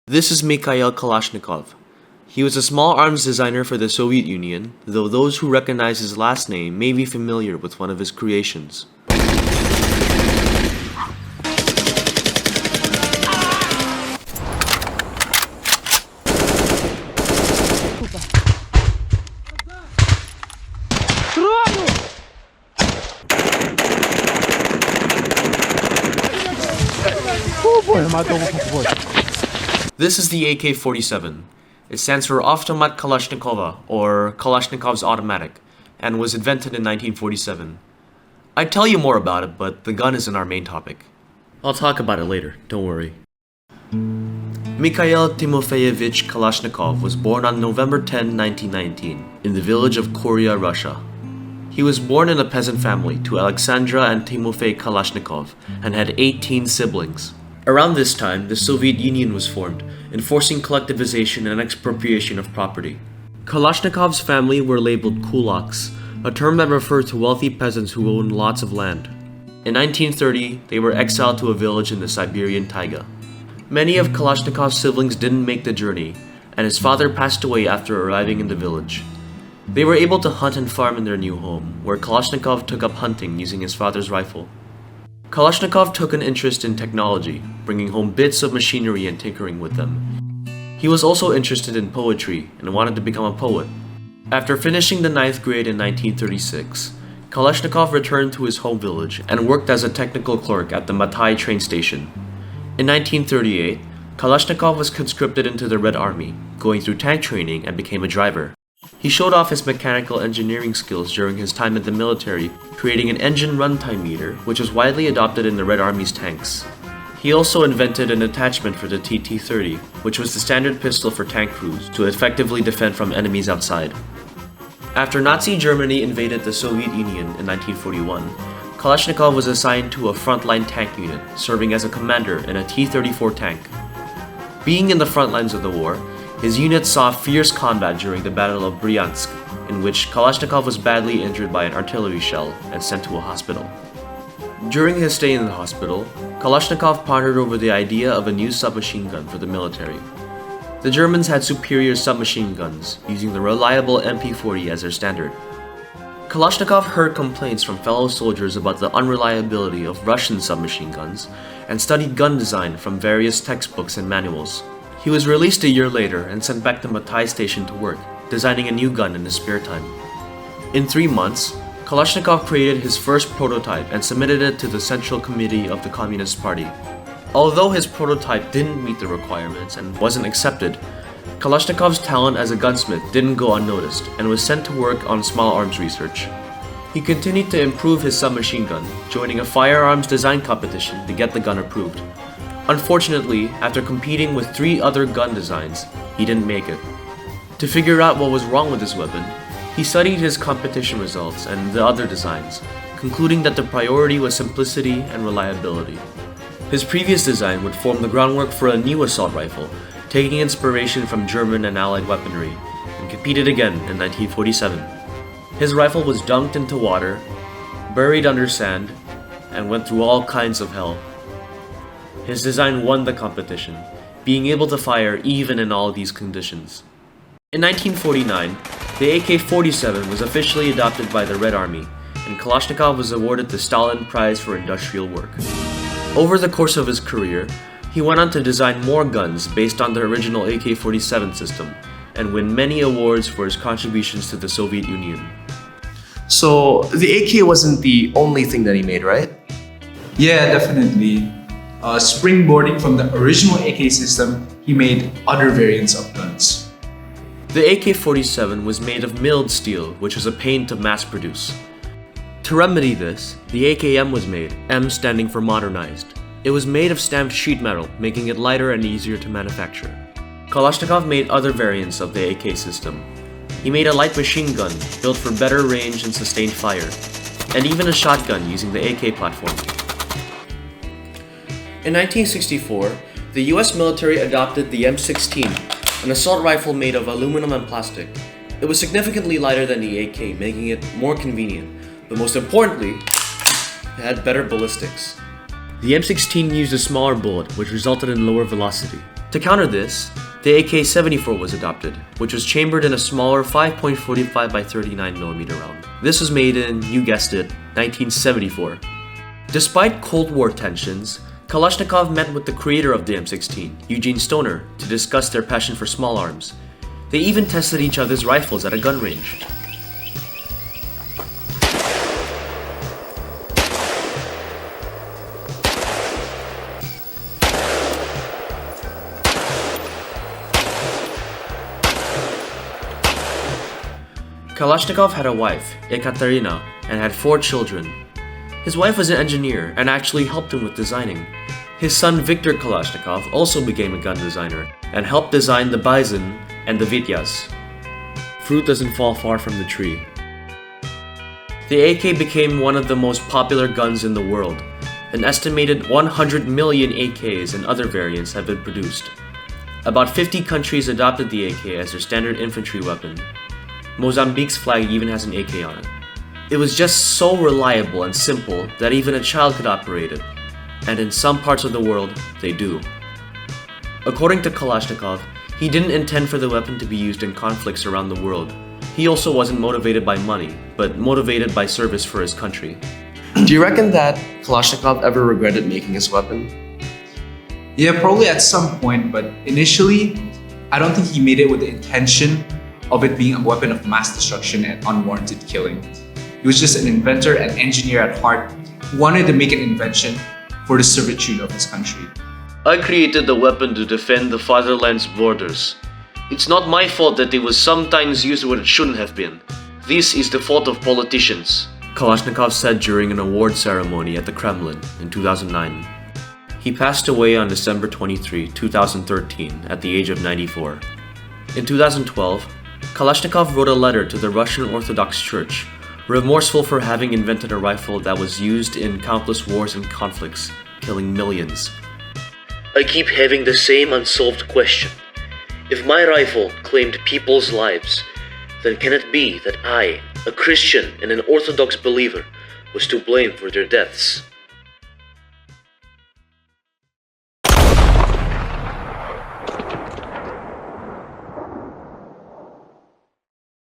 This is Mikhail Kalashnikov. He was a small arms designer for the Soviet Union, though those who recognize his last name may be familiar with one of his creations. This is the AK-47. It stands for Automat Kalashnikova, or Kalashnikov's automatic, and was invented in 1947. I'd tell you more about it, but the gun isn't our main topic. I'll talk about it later, don't worry. Mikhail Timofeyevich Kalashnikov was born on November 10, 1919, in the village of Korea, Russia. He was born in a peasant family to Alexandra and Timofey Kalashnikov and had 18 siblings. Around this time, the Soviet Union was formed, enforcing collectivization and expropriation of property. Kalashnikov's family were labeled kulaks, a term that referred to wealthy peasants who owned lots of land. In 1930, they were exiled to a village in the Siberian taiga. Many of Kalashnikov's siblings didn't make the journey, and his father passed away after arriving in the village. They were able to hunt and farm in their new home, where Kalashnikov took up hunting using his father's rifle. Kalashnikov took an interest in technology, bringing home bits of machinery and tinkering with them. He was also interested in poetry and wanted to become a poet. After finishing the 9th grade in 1936, Kalashnikov returned to his home village and worked as a technical clerk at the Matai train station. In 1938, Kalashnikov was conscripted into the Red Army, going through tank training and became a driver. He showed off his mechanical engineering skills during his time in the military, creating an engine runtime meter, which was widely adopted in the Red Army's tanks. He also invented an attachment for the TT-30, which was the standard pistol for tank crews to effectively defend from enemies outside. After Nazi Germany invaded the Soviet Union in 1941, Kalashnikov was assigned to a frontline tank unit, serving as a commander in a T-34 tank. Being in the front lines of the war, his unit saw fierce combat during the Battle of Bryansk, in which Kalashnikov was badly injured by an artillery shell and sent to a hospital. During his stay in the hospital, Kalashnikov pondered over the idea of a new submachine gun for the military. The Germans had superior submachine guns, using the reliable MP-40 as their standard. Kalashnikov heard complaints from fellow soldiers about the unreliability of Russian submachine guns and studied gun design from various textbooks and manuals. He was released a year later and sent back to Matai station to work, designing a new gun in his spare time. In 3 months, Kalashnikov created his first prototype and submitted it to the Central Committee of the Communist Party. Although his prototype didn't meet the requirements and wasn't accepted, Kalashnikov's talent as a gunsmith didn't go unnoticed and was sent to work on small arms research. He continued to improve his submachine gun, joining a firearms design competition to get the gun approved. Unfortunately, after competing with 3 other gun designs, he didn't make it. To figure out what was wrong with his weapon, he studied his competition results and the other designs, concluding that the priority was simplicity and reliability. His previous design would form the groundwork for a new assault rifle, taking inspiration from German and Allied weaponry, and competed again in 1947. His rifle was dunked into water, buried under sand, and went through all kinds of hell. His design won the competition, being able to fire even in all these conditions. In 1949, the AK-47 was officially adopted by the Red Army, and Kalashnikov was awarded the Stalin Prize for Industrial Work. Over the course of his career, he went on to design more guns based on the original AK-47 system, and win many awards for his contributions to the Soviet Union. So, the AK wasn't the only thing that he made, right? Yeah, definitely. Springboarding from the original AK system, he made other variants of guns. The AK-47 was made of milled steel, which was a pain to mass produce. To remedy this, the AKM was made, M standing for modernized. It was made of stamped sheet metal, making it lighter and easier to manufacture. Kalashnikov made other variants of the AK system. He made a light machine gun, built for better range and sustained fire, and even a shotgun using the AK platform. In 1964, the US military adopted the M16, an assault rifle made of aluminum and plastic. It was significantly lighter than the AK, making it more convenient, but most importantly, it had better ballistics. The M16 used a smaller bullet, which resulted in lower velocity. To counter this, the AK-74 was adopted, which was chambered in a smaller 5.45 by 39mm round. This was made in, you guessed it, 1974. Despite Cold War tensions, Kalashnikov met with the creator of the M16, Eugene Stoner, to discuss their passion for small arms. They even tested each other's rifles at a gun range. Kalashnikov had a wife, Ekaterina, and had 4 children. His wife was an engineer and actually helped him with designing. His son Viktor Kalashnikov also became a gun designer and helped design the Bison and the Vityaz. Fruit doesn't fall far from the tree. The AK became one of the most popular guns in the world. An estimated 100 million AKs and other variants have been produced. About 50 countries adopted the AK as their standard infantry weapon. Mozambique's flag even has an AK on it. It was just so reliable and simple that even a child could operate it, and in some parts of the world, they do. According to Kalashnikov, he didn't intend for the weapon to be used in conflicts around the world. He also wasn't motivated by money, but motivated by service for his country. Do you reckon that Kalashnikov ever regretted making his weapon? Yeah, probably at some point, but initially, I don't think he made it with the intention of it being a weapon of mass destruction and unwarranted killing. He was just an inventor and engineer at heart who wanted to make an invention for the servitude of his country. I created the weapon to defend the fatherland's borders. It's not my fault that it was sometimes used where it shouldn't have been. This is the fault of politicians, Kalashnikov said during an award ceremony at the Kremlin in 2009. He passed away on December 23, 2013 at the age of 94. In 2012, Kalashnikov wrote a letter to the Russian Orthodox Church, remorseful for having invented a rifle that was used in countless wars and conflicts, killing millions. I keep having the same unsolved question. If my rifle claimed people's lives, then can it be that I, a Christian and an Orthodox believer, was to blame for their deaths?